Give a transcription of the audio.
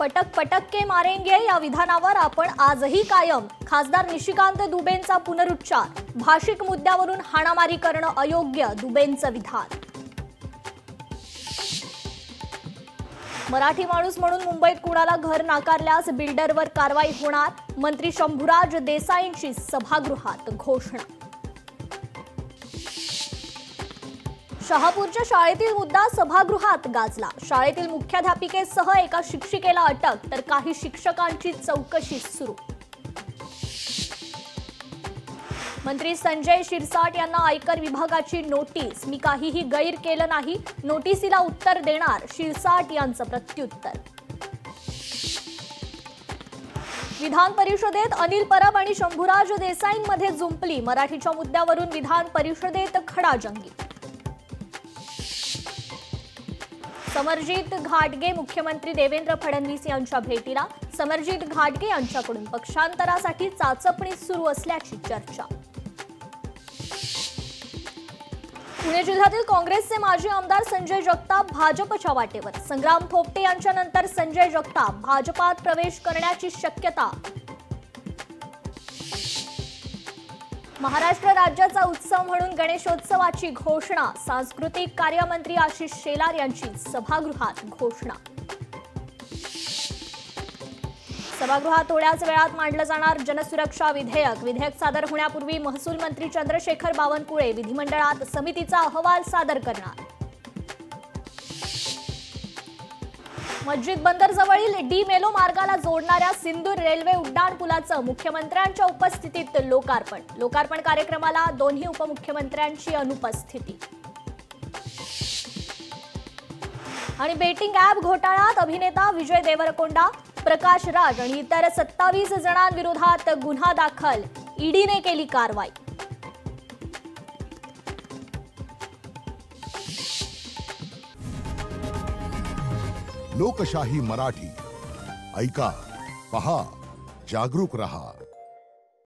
पटक पटक के मारेंगे या विधानावर आपण आजही कायम। खासदार निशिकांत दुबेंचा पुनरुच्चार। भाषिक मुद्द्यावरून हाणामारी करणं अयोग्य, दुबेंचं विधान। मराठी माणूस म्हणून मुंबईत कुणाला घर नाकारल्यास बिल्डरवर कारवाई होणार। मंत्री शंभूराज देसाईंची सभागृहात घोषणा। शहापूरच्या शाळेतील मुद्दा सभागृहात गाजला। शाळेतील मुख्याध्यापिकेसह एका शिक्षिकेला अटक, तर काही शिक्षकांची चौकशी सुरू। मंत्री संजय शिरसाट यांना आयकर विभागाची नोटीस। मी काहीही गैर केलं नाही, नोटीसीला उत्तर देणार, शिरसाट यांचं प्रत्युत्तर। विधान परिषदेत अनिल परब आणि शंभूराज देसाईंमध्ये जुंपली। मराठीच्या मुद्द्यावरून विधान परिषदेत खडाजंगी। समरजित घाटगे मुख्यमंत्री देवेंद्र फडणवीस यांच्या भेटीला। समरजित घाटगे यांच्याकडून पक्षांतरासाठी चाचपणी सुरू असल्याची चर्चा। पुणे जिल्ह्यातील काँग्रेसचे माजी आमदार संजय जगताप भाजपच्या वाटेवर। संग्राम थोपटे यांच्यानंतर संजय जगताप भाजपात प्रवेश करण्याची शक्यता। महाराष्ट्र राज्याचा उत्सव म्हणून गणेशोत्सवाची घोषणा। सांस्कृतिक कार्यमंत्री आशिष शेलार यांची सभागृहात घोषणा। सभागृहात थोड्याच वेळात मांडलं जाणार जनसुरक्षा विधेयक। विधेयक सादर होण्यापूर्वी महसूल मंत्री चंद्रशेखर बावनकुळे विधिमंडळात समितीचा अहवाल सादर करणार। मस्जिद बंदर जवळील डी मेलो मार्गाला जोडणाऱ्या सिंदूर रेल्वे उड्डाण पुलाचं मुख्यमंत्र्यांच्या उपस्थितीत लोकार्पण। लोकार्पण कार्यक्रमाला दोन्ही उपमुख्यमंत्र्यांची अनुपस्थिती। आणि बेटिंग ॲप घोटाळ्यात अभिनेता विजय देवरकोंडा, प्रकाश राज आणि इतर 27 जणांविरोधात गुन्हा दाखल। ईडीने केली कारवाई। लोकशाही मराठी ऐका, पहा, जागरूक रहा।